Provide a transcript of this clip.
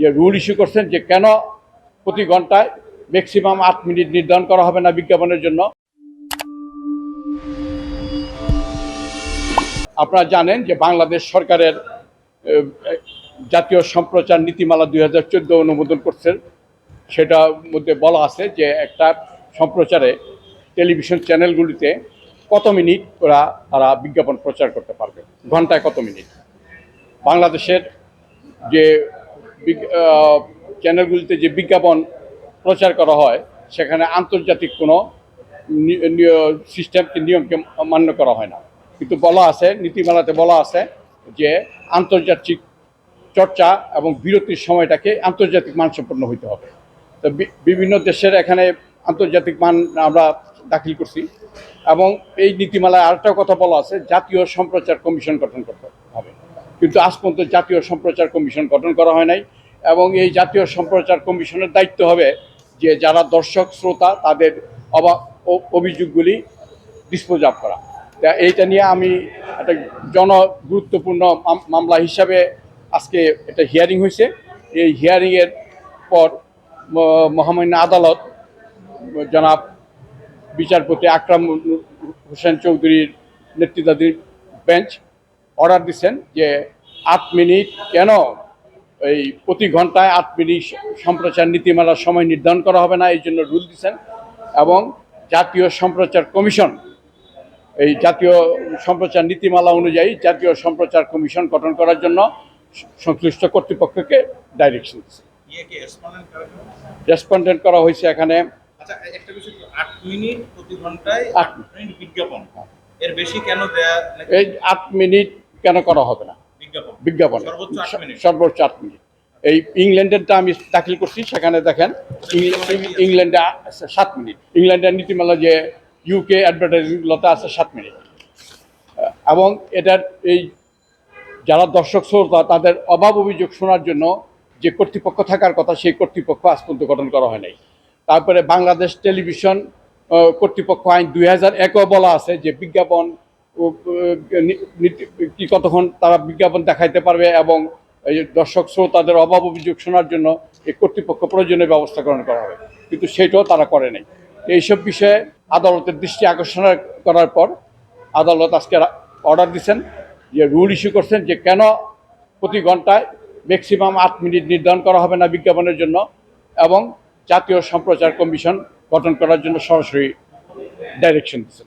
যে rule issue করছেন যে কেন প্রতি ঘন্টায় ম্যাক্সিমাম 8 মিনিট নির্ধারণ করা হবে না বিজ্ঞাপনের জন্য। আপনারা জানেন যে বাংলাদেশ সরকারের জাতীয় সম্প্রচার নীতিমালা 2014 অনুমোদন করছেন। সেটার মধ্যে বলা আছে যে একটা সম্প্রচারে টেলিভিশন চ্যানেলগুলিতে কত মিনিট তারা বিজ্ঞাপন প্রচার করতে পারবে, ঘন্টায় কত মিনিট। বাংলাদেশের যে চ্যানেলগুলিতে যে বিজ্ঞাপন প্রচার করা হয় সেখানে আন্তর্জাতিক কোনো সিস্টেমকে নিয়মকে মান্য করা হয় না, কিন্তু বলা আছে নীতিমালাতে বলা আছে যে আন্তর্জাতিক চর্চা এবং বিরতির সময়টাকে আন্তর্জাতিক মানসম্পন্ন হইতে হবে। তো বিভিন্ন দেশের এখানে আন্তর্জাতিক মান আমরা দাখিল করছি এবং এই নীতিমালায় আরেকটা কথা বলা আছে জাতীয় সম্প্রচার কমিশন গঠন করতে হবে, কিন্তু আজ পর্যন্ত জাতীয় সম্প্রচার কমিশন গঠন করা হয় নাই। এবং এই জাতীয় সম্প্রচার কমিশনের দায়িত্ব হবে যে যারা দর্শক শ্রোতা তাদের অভিযোগগুলি ডিসপোজ আপ করা। তা এইটা নিয়ে আমি একটা গুরুত্বপূর্ণ মামলা হিসাবে আজকে একটা হিয়ারিং হয়েছে। এই হিয়ারিংয়ের পর মহামান্য আদালত জনাব বিচারপতি আকরাম হোসেন চৌধুরীর নেতৃত্বাধীন বেঞ্চ অর্ডার দিচ্ছেন যে 8 মিনিট কেন এই প্রতি ঘন্টায় 8 মিনিট সম্প্রচার নীতিমালার সময় নির্ধারণ করা হবে না, এই জন্য রুল দিচ্ছেন। এবং জাতীয় সম্প্রচার কমিশন, এই জাতীয় সম্প্রচার নীতিমালা অনুযায়ী জাতীয় সম্প্রচার কমিশন গঠন করার জন্য সংশ্লিষ্ট কর্তৃপক্ষকে ডাইরেকশন দিচ্ছে। রেসপন্ডেন্ট করা হয়েছে এখানে। আচ্ছা, একটা বিষয়, 8 মিনিট প্রতি ঘন্টায় 8 মিনিট বিজ্ঞাপন, এর বেশি কেন দেয়া? এই 8 মিনিট কেন করা হবে না বিজ্ঞাপন? সর্বোচ্চ 8 মিনিট। এই ইংল্যান্ডেরটা আমি দাখিল করছি, সেখানে দেখেন ইংল্যান্ডে 7 মিনিট। ইংল্যান্ডের নীতিমালা যে ইউকে অ্যাডভার্টাইজিংগুলোতে আছে 7 মিনিট। এবং এটার এই যারা দর্শক শ্রোতা তাদের অভাব অভিযোগ শোনার জন্য যে কর্তৃপক্ষ থাকার কথা সেই কর্তৃপক্ষ আজ পর্যন্ত গঠন করা হয় নাই। তারপরে বাংলাদেশ টেলিভিশন কর্তৃপক্ষ আইন 2001 বলা আছে যে বিজ্ঞাপন কি কতক্ষণ তারা বিজ্ঞাপন দেখাইতে পারবে এবং এই দর্শক শ্রোতাদের অভাব অভিযোগ শোনার জন্য এই কর্তৃপক্ষ প্রয়োজনীয় ব্যবস্থা গ্রহণ করা হবে, কিন্তু সেটাও তারা করে নাই। এইসব বিষয়ে আদালতের দৃষ্টি আকর্ষণ করার পর আদালত আজকে অর্ডার দিচ্ছেন যে রুল ইস্যু করছেন যে কেন প্রতি ঘন্টায় ম্যাক্সিমাম 8 মিনিট নির্ধারণ করা হবে না বিজ্ঞাপনের জন্য, এবং জাতীয় সম্প্রচার কমিশন গঠন করার জন্য সরাসরি ডাইরেকশন দিচ্ছেন।